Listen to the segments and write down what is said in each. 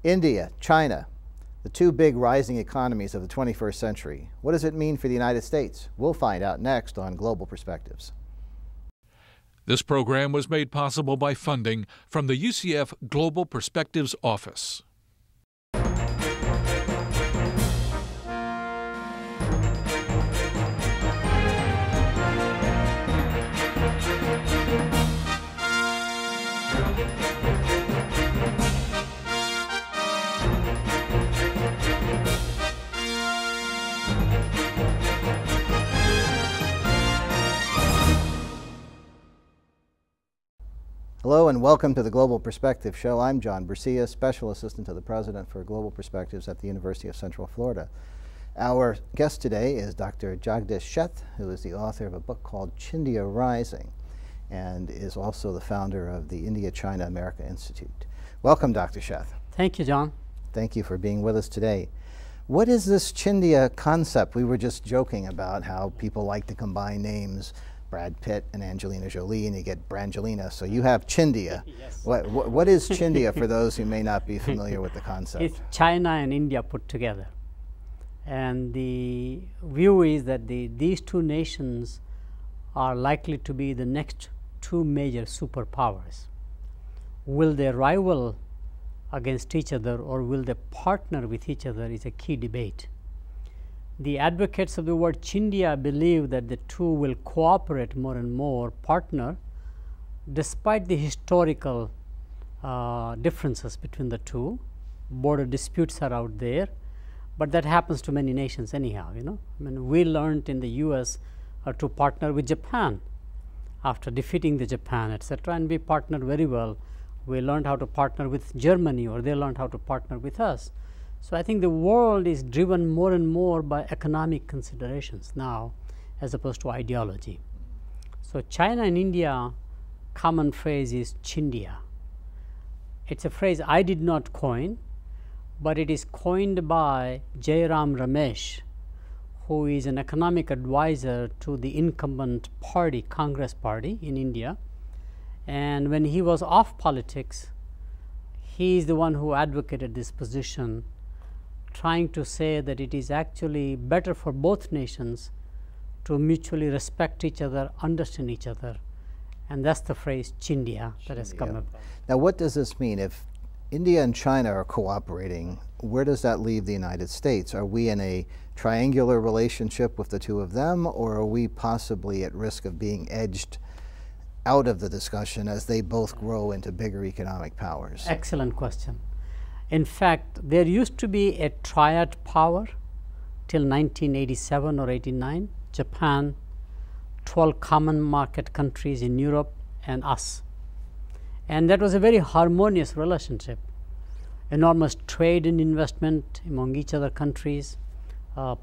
India, China, the two big rising economies of the 21st century. What does it mean for the United States? We'll find out next on Global Perspectives. This program was made possible by funding from the UCF Global Perspectives Office. Hello and welcome to the Global Perspective Show. I'm John Bersia, Special Assistant to the President for Global Perspectives at the University of Central Florida. Our guest today is Dr. Jagdish Sheth, who is the author of a book called Chindia Rising and is also the founder of the India-China-America Institute. Welcome, Dr. Sheth. Thank you, John. Thank you for being with us today. What is this Chindia concept? We were just joking about how people like to combine names, Brad Pitt and Angelina Jolie, and you get Brangelina. So you have Chindia. Yes. What is Chindia for those who may not be familiar with the concept? It's China and India put together. And the view is that these two nations are likely to be the next two major superpowers. Will they rival against each other or will they partner with each other is a key debate. The advocates of the word Chindia believe that the two will cooperate more and more, partner, despite the historical differences between the two. Border disputes are out there, but that happens to many nations anyhow, you know. I mean, we learned in the US to partner with Japan after defeating the Japan, etc., and we partnered very well. We learned how to partner with Germany, or they learned how to partner with us. So I think the world is driven more and more by economic considerations now as opposed to ideology. So China and India, common phrase is Chindia. It's a phrase I did not coin, but it is coined by Jairam Ramesh, who is an economic advisor to the incumbent party, Congress party in India. And when he was off politics, he is the one who advocated this position, trying to say that it is actually better for both nations to mutually respect each other, understand each other. And that's the phrase Chindia that has come about. Now, what does this mean? If India and China are cooperating, where does that leave the United States? Are we in a triangular relationship with the two of them, or are we possibly at risk of being edged out of the discussion as they both grow into bigger economic powers? Excellent question. In fact, there used to be a triad power till 1987 or 89, Japan, 12 common market countries in Europe, and us. And that was a very harmonious relationship. Enormous trade and investment among each other countries.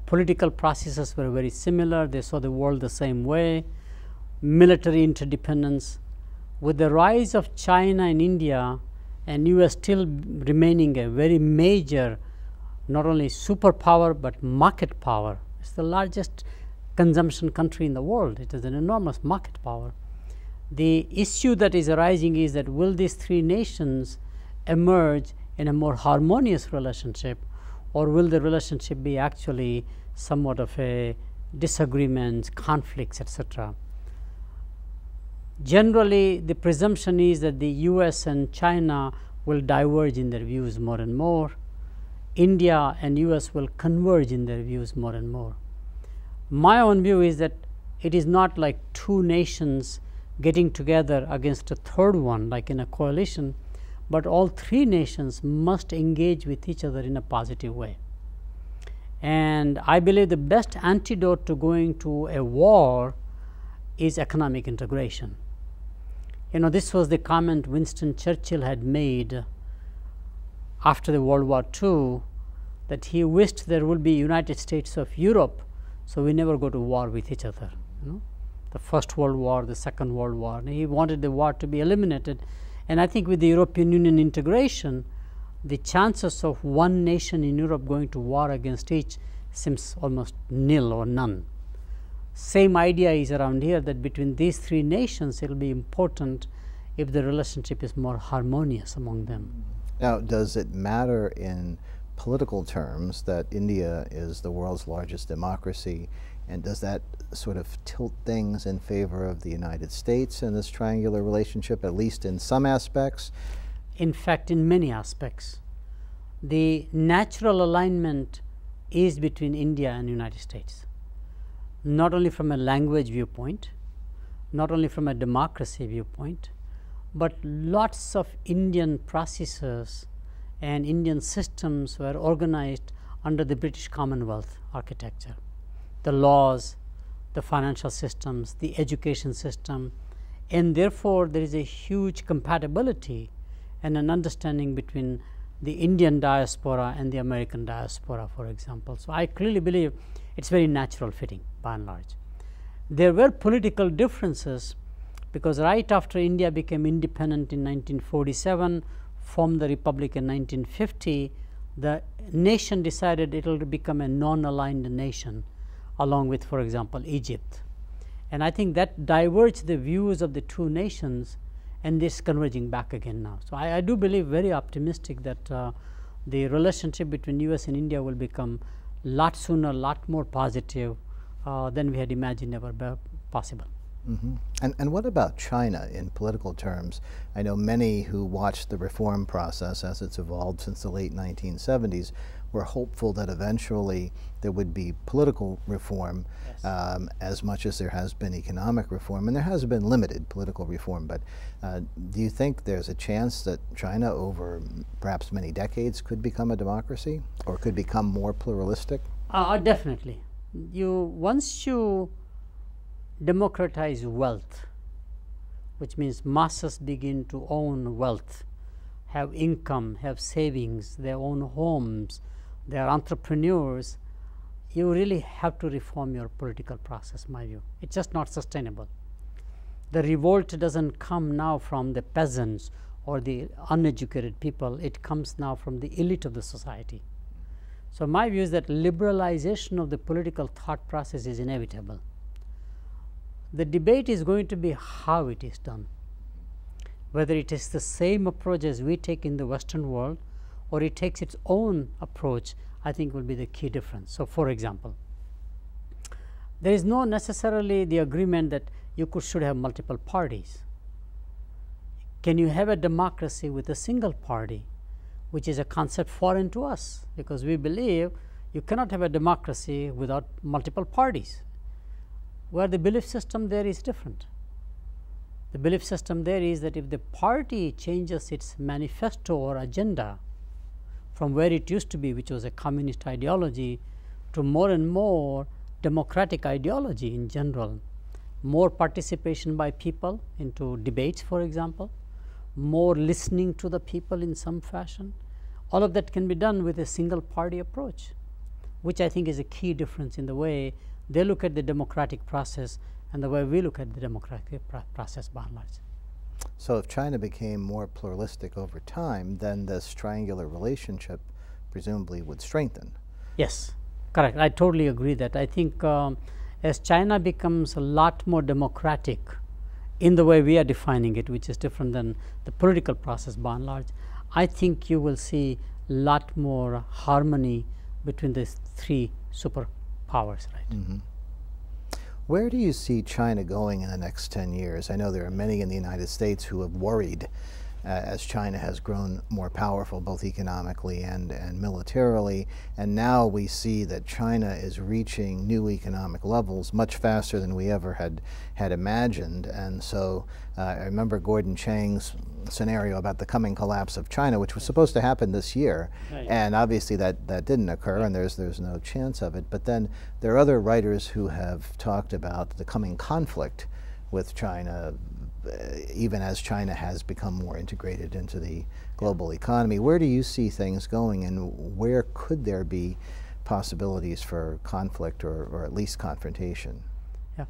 Political processes were very similar. They saw the world the same way. Military interdependence. With the rise of China and India, and US still remaining a very major, not only superpower, but market power. It's the largest consumption country in the world. It is an enormous market power. The issue that is arising is that will these three nations emerge in a more harmonious relationship, or will the relationship be actually somewhat of a disagreements, conflicts, etc.? Generally, the presumption is that the US and China will diverge in their views more and more. India and US will converge in their views more and more. My own view is that it is not like two nations getting together against a third one, like in a coalition, but all three nations must engage with each other in a positive way. And I believe the best antidote to going to a war is economic integration. You know, this was the comment Winston Churchill had made after the World War II, that he wished there would be United States of Europe, so we never go to war with each other. You know, the First World War, the Second World War. And he wanted the war to be eliminated. And I think with the European Union integration, the chances of one nation in Europe going to war against each seems almost nil or none. Same idea is around here, that between these three nations it will be important if the relationship is more harmonious among them. Now, does it matter in political terms that India is the world's largest democracy, and does that sort of tilt things in favor of the United States in this triangular relationship, at least in some aspects? In fact, in many aspects. The natural alignment is between India and United States, not only from a language viewpoint, not only from a democracy viewpoint, but lots of Indian processes and Indian systems were organized under the British Commonwealth architecture. The laws, the financial systems, the education system, and therefore there is a huge compatibility and an understanding between the Indian diaspora and the American diaspora, for example. So I clearly believe it's very natural fitting by and large. There were political differences because right after India became independent in 1947, formed the republic in 1950, the nation decided it will become a non-aligned nation along with, for example, Egypt. And I think that diverged the views of the two nations, and this converging back again now. So I do believe, very optimistic, that the relationship between US and India will become a lot sooner, a lot more positive than we had imagined ever possible. Mm-hmm. And what about China in political terms? I know many who watched the reform process as it's evolved since the late 1970s were hopeful that eventually there would be political reform, yes, as much as there has been economic reform, and there has been limited political reform. But do you think there's a chance that China, over perhaps many decades, could become a democracy or could become more pluralistic? Definitely. Once you democratize wealth, which means masses begin to own wealth, have income, have savings, their own homes, they are entrepreneurs, you really have to reform your political process, in my view. It's just not sustainable. The revolt doesn't come now from the peasants or the uneducated people, it comes now from the elite of the society. So my view is that liberalization of the political thought process is inevitable. The debate is going to be how it is done, whether it is the same approach as we take in the Western world or it takes its own approach, I think will be the key difference. So for example, there is no necessarily the agreement that you should have multiple parties. Can you have a democracy with a single party, which is a concept foreign to us, because we believe you cannot have a democracy without multiple parties, where the belief system there is different. The belief system there is that if the party changes its manifesto or agenda from where it used to be, which was a communist ideology, to more and more democratic ideology in general, more participation by people into debates, for example, more listening to the people in some fashion, all of that can be done with a single party approach, which I think is a key difference in the way they look at the democratic process and the way we look at the democratic process by and large. So if China became more pluralistic over time, then this triangular relationship presumably would strengthen. Yes, correct. I totally agree that. I think as China becomes a lot more democratic in the way we are defining it, which is different than the political process by and large, I think you will see a lot more harmony between these three superpowers, right? Mm-hmm. Where do you see China going in the next 10 years? I know there are many in the United States who have worried as China has grown more powerful, both economically and militarily, and now we see that China is reaching new economic levels much faster than we ever had imagined. And so I remember Gordon Chang's scenario about the coming collapse of China, which was supposed to happen this year, right, and obviously that didn't occur, and there's no chance of it. But then there are other writers who have talked about the coming conflict with China, even as China has become more integrated into the global economy. Where do you see things going, and where could there be possibilities for conflict or at least confrontation? Yeah,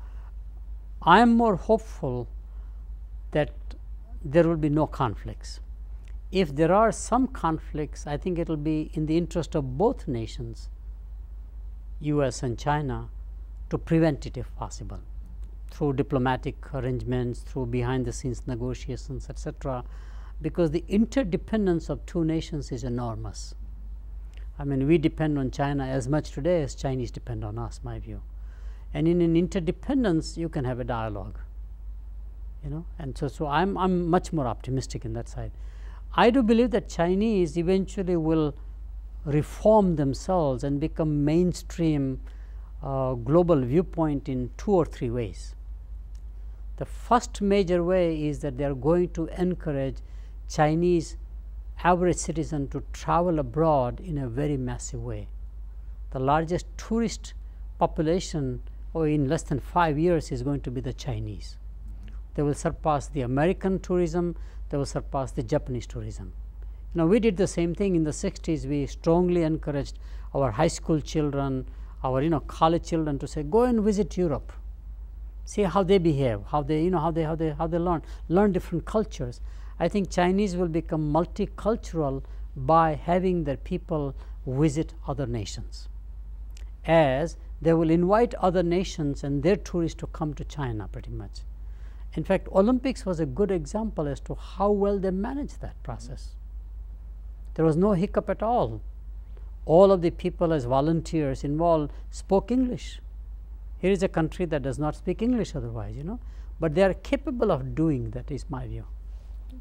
I am more hopeful that there will be no conflicts. If there are some conflicts, I think it will be in the interest of both nations, US and China, to prevent it if possible, through diplomatic arrangements, through behind the scenes negotiations, etc. because the interdependence of two nations is enormous. I mean, we depend on China as much today as Chinese depend on us, my view. And in an interdependence, you can have a dialogue, you know. And so I'm much more optimistic in that side. I do believe that Chinese eventually will reform themselves and become mainstream global viewpoint in 2 or 3 ways. The first major way is that they are going to encourage Chinese average citizen to travel abroad in a very massive way. The largest tourist population in less than 5 years is going to be the Chinese. They will surpass the American tourism, they will surpass the Japanese tourism. Now, we did the same thing in the 60s. We strongly encouraged our high school children, our college children to say, go and visit Europe, see how they behave, how they how they learn different cultures. I think Chinese will become multicultural by having their people visit other nations, as they will invite other nations and their tourists to come to China pretty much. In fact, Olympics was a good example as to how well they managed that process. There was no hiccup at all. All of the people as volunteers involved spoke English. Here is a country that does not speak English otherwise, but they are capable of doing that, is my view.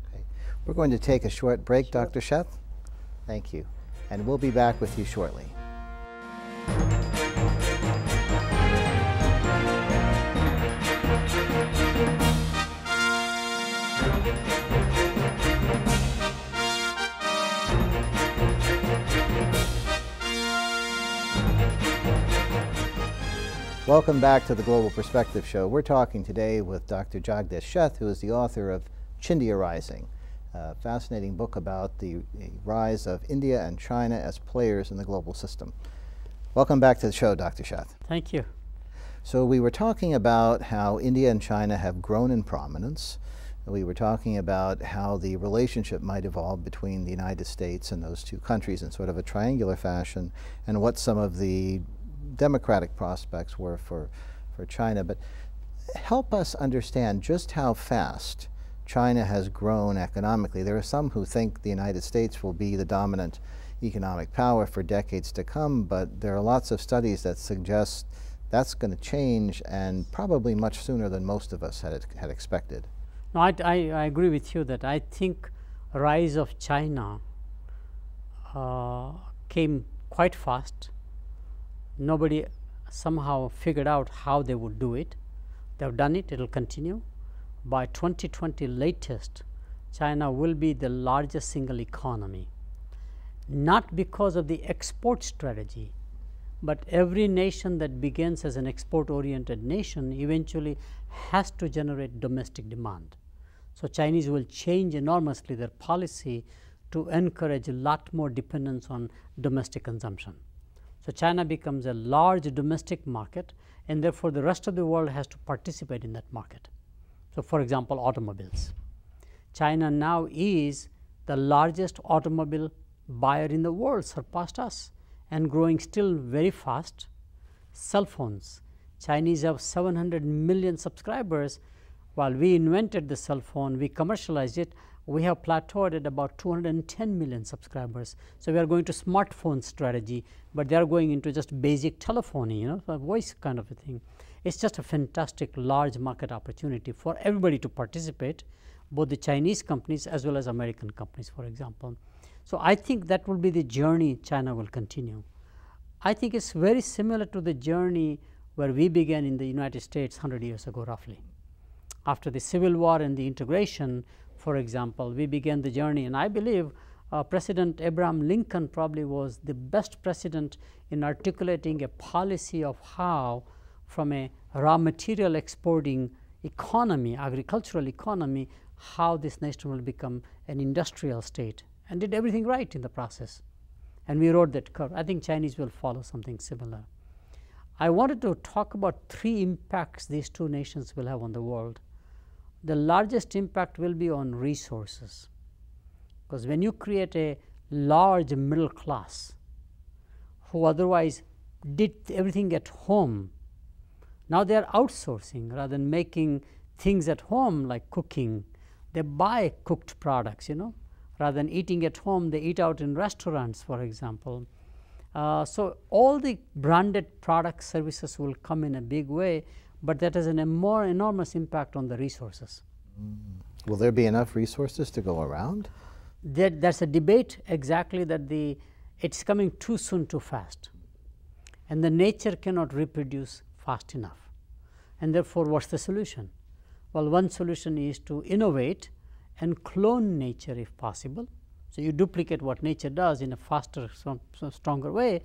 Okay. We're going to take a short break, sure. Dr. Sheth. Thank you. And we'll be back with you shortly. Welcome back to the Global Perspective Show. We're talking today with Dr. Jagdish Sheth, who is the author of Chindia Rising, a fascinating book about the rise of India and China as players in the global system. Welcome back to the show, Dr. Sheth. Thank you. So we were talking about how India and China have grown in prominence. We were talking about how the relationship might evolve between the United States and those two countries in sort of a triangular fashion, and what some of the democratic prospects were for China. But help us understand just how fast China has grown economically. There are some who think the United States will be the dominant economic power for decades to come, but there are lots of studies that suggest that's going to change, and probably much sooner than most of us had expected. No, I agree with you that I think rise of China came quite fast. Nobody somehow figured out how they would do it. They have done it, it will continue. By 2020 latest, China will be the largest single economy, not because of the export strategy, but every nation that begins as an export-oriented nation eventually has to generate domestic demand. So Chinese will change enormously their policy to encourage a lot more dependence on domestic consumption. So China becomes a large domestic market, and therefore the rest of the world has to participate in that market. So for example, automobiles. China now is the largest automobile buyer in the world, surpassed us, and growing still very fast. Cell phones. Chinese have 700 million subscribers. While we invented the cell phone, we commercialized it, we have plateaued at about 210 million subscribers. So we are going to smartphone strategy, but they are going into just basic telephony, a voice kind of a thing. It's just a fantastic large market opportunity for everybody to participate, both the Chinese companies as well as American companies, for example. So I think that will be the journey China will continue. I think it's very similar to the journey where we began in the United States 100 years ago, roughly. After the Civil War and the integration, for example, we began the journey, and I believe President Abraham Lincoln probably was the best president in articulating a policy of how, from a raw material exporting economy, agricultural economy, how this nation will become an industrial state, and did everything right in the process. And we rode that curve. I think Chinese will follow something similar. I wanted to talk about 3 impacts these two nations will have on the world. The largest impact will be on resources, because when you create a large middle class who otherwise did everything at home, now they are outsourcing rather than making things at home like cooking. they buy cooked products, rather than eating at home, they eat out in restaurants, for example. So all the branded product services will come in a big way, but that has a more enormous impact on the resources. Will there be enough resources to go around? That's a debate exactly, that it's coming too soon, too fast, and the nature cannot reproduce fast enough. And therefore, what's the solution? Well, one solution is to innovate and clone nature if possible. So you duplicate what nature does in a faster, stronger way.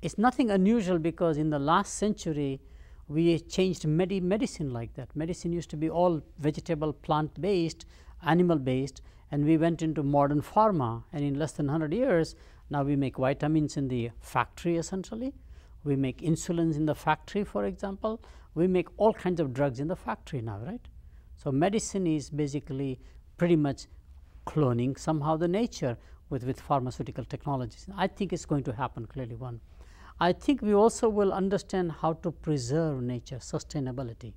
It's nothing unusual, because in the last century we changed medicine like that. Medicine used to be all vegetable, plant-based, animal-based, and we went into modern pharma, and in less than 100 years, now we make vitamins in the factory essentially. We make insulins in the factory, for example. We make all kinds of drugs in the factory now, right? So medicine is basically pretty much cloning somehow the nature with pharmaceutical technologies. I think it's going to happen, clearly one. I think we also will understand how to preserve nature, sustainability,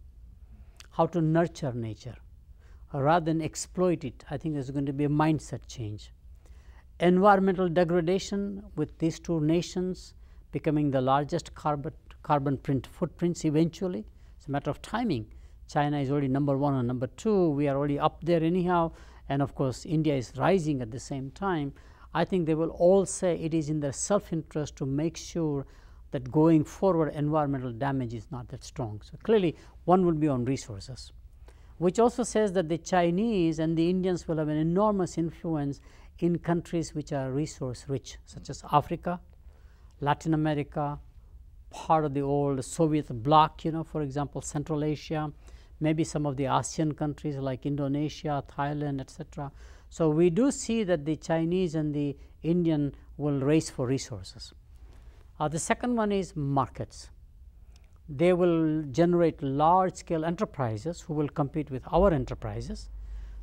how to nurture nature, rather than exploit it. I think there's going to be a mindset change. Environmental degradation, with these two nations becoming the largest carbon footprints eventually. It's a matter of timing. China is already number 1 or number 2. We are already up there anyhow. And of course, India is rising at the same time. I think they will all say it is in their self-interest to make sure that going forward environmental damage is not that strong. So clearly, one would be on resources, which also says that the Chinese and the Indians will have an enormous influence in countries which are resource rich, such as Africa, Latin America, part of the old Soviet bloc, for example, Central Asia, maybe some of the ASEAN countries like Indonesia, Thailand, etc. So we do see that the Chinese and the Indian will race for resources. The second one is markets. They will generate large-scale enterprises who will compete with our enterprises.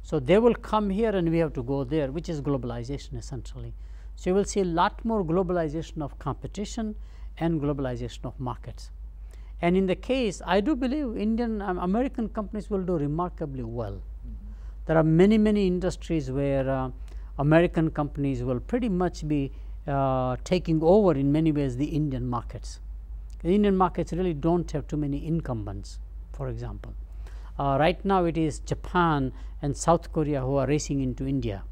So they will come here and we have to go there, which is globalization essentially. So you will see a lot more globalization of competition and globalization of markets. And in the case, I do believe American companies will do remarkably well. There are many, many industries where American companies will pretty much be taking over in many ways the Indian markets. The Indian markets really don't have too many incumbents, for example. Right now it is Japan and South Korea who are racing into India,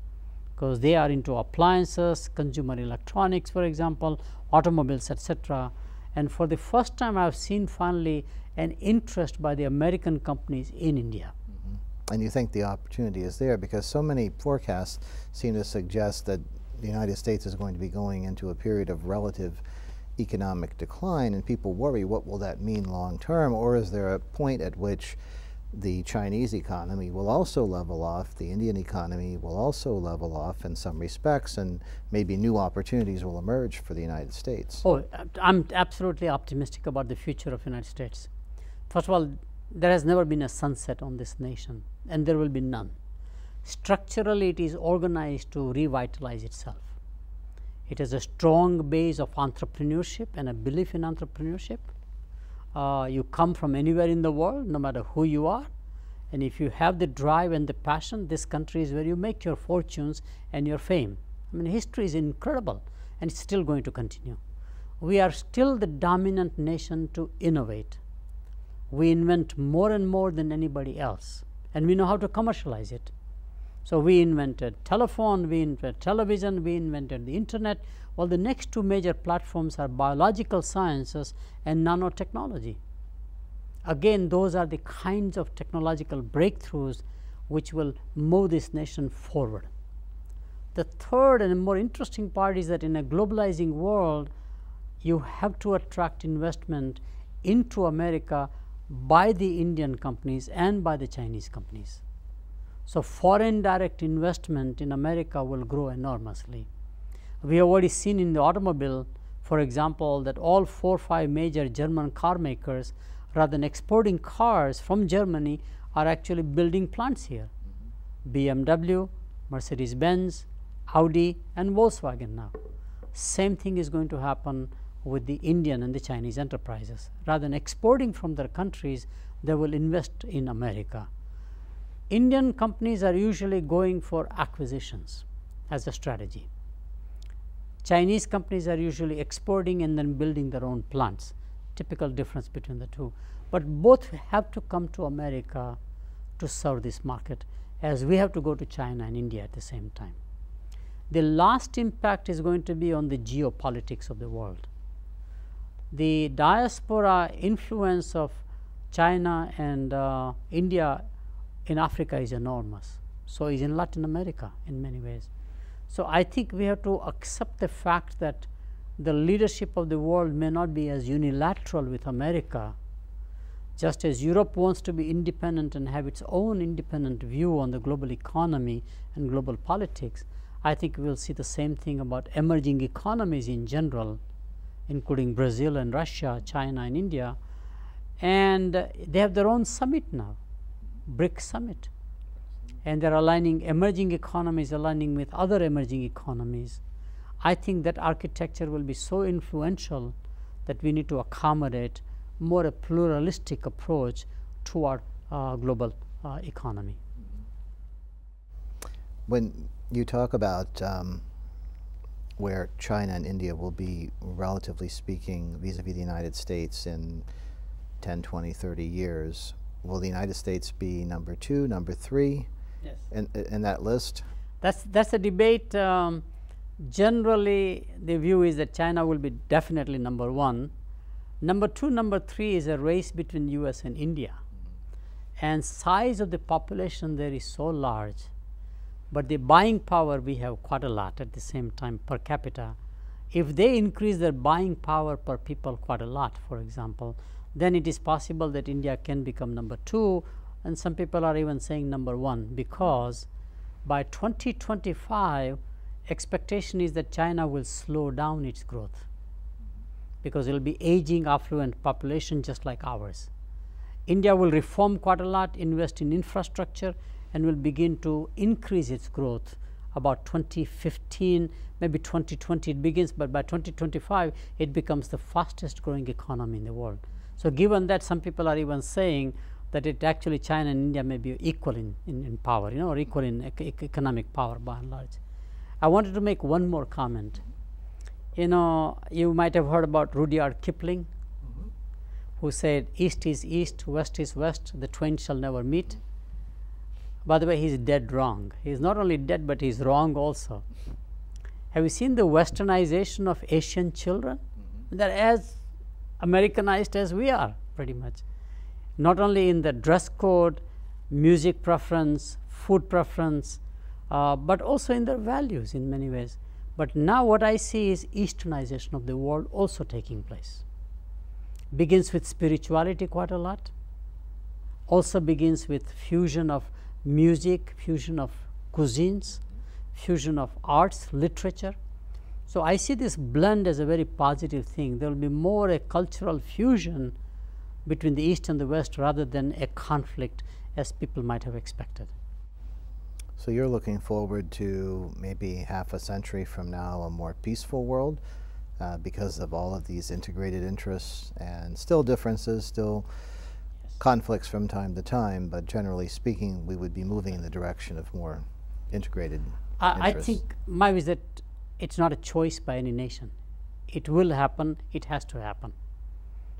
because they are into appliances, consumer electronics, for example, automobiles, etc. And for the first time, I have seen finally an interest by the American companies in India. And you think the opportunity is there, because so many forecasts seem to suggest that the United States is going to be going into a period of relative economic decline, and people worry, what will that mean long term? Or is there a point at which the Chinese economy will also level off, the Indian economy will also level off in some respects, and maybe new opportunities will emerge for the United States? Oh, I'm absolutely optimistic about the future of the United States. First of all, there has never been a sunset on this nation, and there will be none. Structurally, it is organized to revitalize itself. It has a strong base of entrepreneurship and a belief in entrepreneurship. You come from anywhere in the world, no matter who you are, and if you have the drive and the passion, this country is where you make your fortunes and your fame. I mean, history is incredible, and it's still going to continue. We are still the dominant nation to innovate. We invent more and more than anybody else, and we know how to commercialize it. So we invented telephone, we invented television, we invented the internet. Well, the next two major platforms are biological sciences and nanotechnology. Again, those are the kinds of technological breakthroughs which will move this nation forward. The third and more interesting part is that in a globalizing world, you have to attract investment into America by the Indian companies and by the Chinese companies. So foreign direct investment in America will grow enormously. We have already seen in the automobile, for example, that all 4 or 5 major German car makers, rather than exporting cars from Germany, are actually building plants here. BMW, Mercedes-Benz, Audi, and Volkswagen now. Same thing is going to happen with the Indian and the Chinese enterprises. Rather than exporting from their countries, they will invest in America. Indian companies are usually going for acquisitions as a strategy. Chinese companies are usually exporting and then building their own plants, typical difference between the two. But both have to come to America to serve this market, as we have to go to China and India at the same time. The last impact is going to be on the geopolitics of the world. The diaspora influence of China and India in Africa is enormous. So is in Latin America in many ways. So I think we have to accept the fact that the leadership of the world may not be as unilateral with America, just as Europe wants to be independent and have its own independent view on the global economy and global politics. I think we will see the same thing about emerging economies in general, including Brazil and Russia, China and India, and they have their own summit now, BRICS summit, and they are aligning emerging economies, aligning with other emerging economies. I think that architecture will be so influential that we need to accommodate more a pluralistic approach to our global economy. When you talk about where China and India will be, relatively speaking, vis-a-vis the United States in 10, 20, 30 years, will the United States be number 2, number 3 in that list? That's a debate. Generally, the view is that China will be definitely number 1. Number 2, number 3 is a race between US and India. And size of the population there is so large, but the buying power we have quite a lot at the same time per capita. If they increase their buying power per people quite a lot, for example, then it is possible that India can become number 2, and some people are even saying number 1, because by 2025, expectation is that China will slow down its growth, because it will be aging affluent population just like ours. India will reform quite a lot, invest in infrastructure, and will begin to increase its growth. About 2015, maybe 2020 it begins, but by 2025 it becomes the fastest growing economy in the world. So given that, some people are even saying that it actually China and India may be equal in power, or equal in economic power by and large. I wanted to make one more comment. You might have heard about Rudyard Kipling, who said, "East is east, west is west, the twain shall never meet." By the way, he's dead wrong. He's not only dead, but he's wrong also. Have you seen the westernization of Asian children? They're as Americanized as we are, pretty much. Not only in the dress code, music preference, food preference, but also in their values in many ways. But now what I see is Easternization of the world also taking place. Begins with spirituality quite a lot. Also begins with fusion of music, fusion of cuisines, fusion of arts, literature. So I see this blend as a very positive thing. There will be more a cultural fusion between the East and the West rather than a conflict as people might have expected. So you're looking forward to maybe half a century from now a more peaceful world because of all of these integrated interests and still differences, still conflicts from time to time, but generally speaking, we would be moving in the direction of more integrated interests. I think my view is that it's not a choice by any nation. It will happen, it has to happen.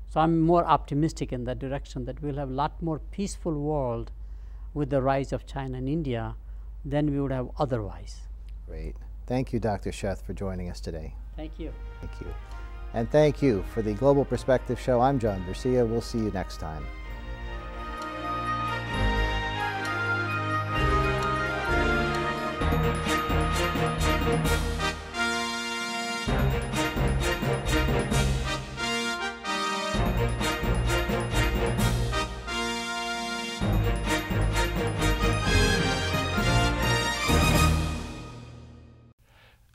So I'm more optimistic in that direction, that we'll have a lot more peaceful world with the rise of China and India than we would have otherwise. Great. Thank you, Dr. Sheth, for joining us today. Thank you. Thank you. And thank you for the Global Perspective Show. I'm John Bersia. We'll see you next time.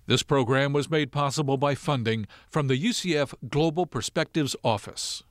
This program was made possible by funding from the UCF Global Perspectives Office.